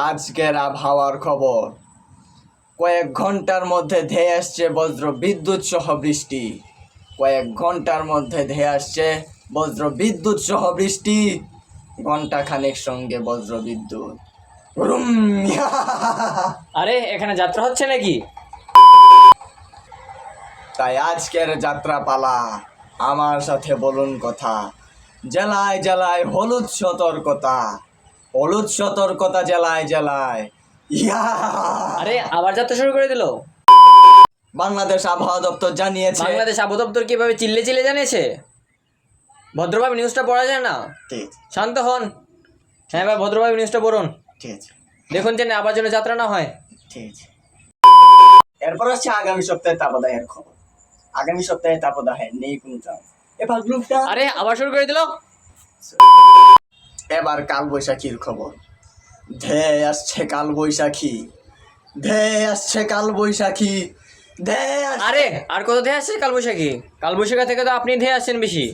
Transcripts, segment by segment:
আজকের আবহাওয়ার খবর। কয়েক ঘন্টার মধ্যে ধেয়ে আসছে বজ্র বিদ্যুৎ সহ বৃষ্টি। কয়েক ঘন্টার মধ্যে ধেয়ে আসছে বজ্র বিদ্যুৎ সহ বৃষ্টি। ঘন্টা খানেক সঙ্গে বজ্র বিদ্যুৎ। আরে এখানে যাত্রা হচ্ছে নাকি? তাই আজকের যাত্রা পালা। আমার সাথে বলুন কথা। জেলায় জেলায় হলুদ সতর্কতা। হলুদ সতর্কতা জেলায় জেলায়। ইয়া! আরে আবার যাত্রা শুরু করে দিল। বাংলাদেশ আবহাওয়া দপ্তর জানিয়েছে। বাংলাদেশ আবহাওয়া দপ্তর কিভাবে চিল্লে চিল্লে জানিয়েছে? ভদ্রভাবে নিউজটা পড়া যায় না? ঠিক আছে, শান্ত হন। হ্যাঁ ভাই, ভদ্রভাবে নিউজটা পড়ুন। ঠিক আছে, দেখুন যেন আবার যেন যাত্রা না হয়। ঠিক আছে। এরপর হচ্ছে আগামী সপ্তাহে তাপদাহের খবর। আগামী সপ্তাহে তাপদাহের নেই কোনো চান্স। এবার গ্রুপটা আরে আবার শুরু করে দিল। এবার কাল বৈশাখীর খবর। ধেয়ে আসছে কাল বৈশাখী। ধেয়ে আসছে কাল বৈশাখী। ধেয়ে আসছে। আরে আর কত ধেয়ে আসছে কালবৈশাখী? কালবৈশাখী থেকে তো আপনি ধেয়ে আসছেন বেশি।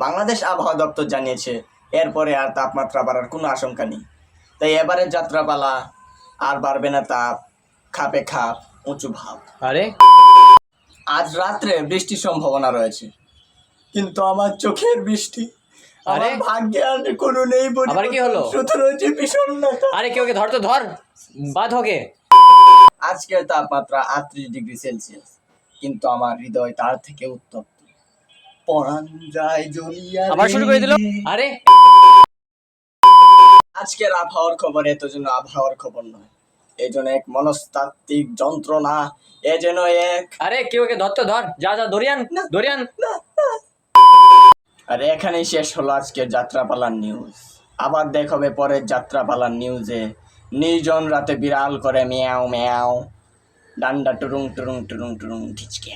বাংলাদেশ আবহাওয়া দপ্তর জানিয়েছে এরপরে আর তাপমাত্রা বাড়ার কোনো আশঙ্কা নেই। তাই এবারের যাত্রাপালা আর বাড়বে না তাপ। খাপে খাপ, উঁচু ভাব। আরে আজ রাত্রে বৃষ্টির সম্ভাবনা রয়েছে, কিন্তু আমার চোখের বৃষ্টি। আরে? আমার ভাগ্যে আর কোনো নেই। আবার কি হলো? শুধু রয়েছে বিষণ্ণতা। আরে কেউ ধর তো ধর, বাদ হোকে। আজকের তাপমাত্রা 38 ডিগ্রি সেলসিয়াস, কিন্তু আমার হৃদয় তার থেকে উত্তপ্ত। পরাণ যায় জ্বলিয়া আবার শুরু করে দিল। রে। আরে আজকের আবহাওয়ার খবর এত যেন আবহাওয়ার খবর নয়, এ যেন এক মনস্তাত্ত্বিক যন্ত্রণা। এ যেন এক আরে কেউ ধর তো ধর, যা যা দরিয়ান দরিয়ান। আর এখানেই শেষ হলো আজকের যাত্রাপালার নিউজ। আবার দেখা হবে পরের যাত্রাপালার নিউজে। নির্জন রাতে বিড়াল করে মিয়াও মিয়াও, ডান্ডা টুরুং টুরুং টুরুং টুরুং ঠিচকে।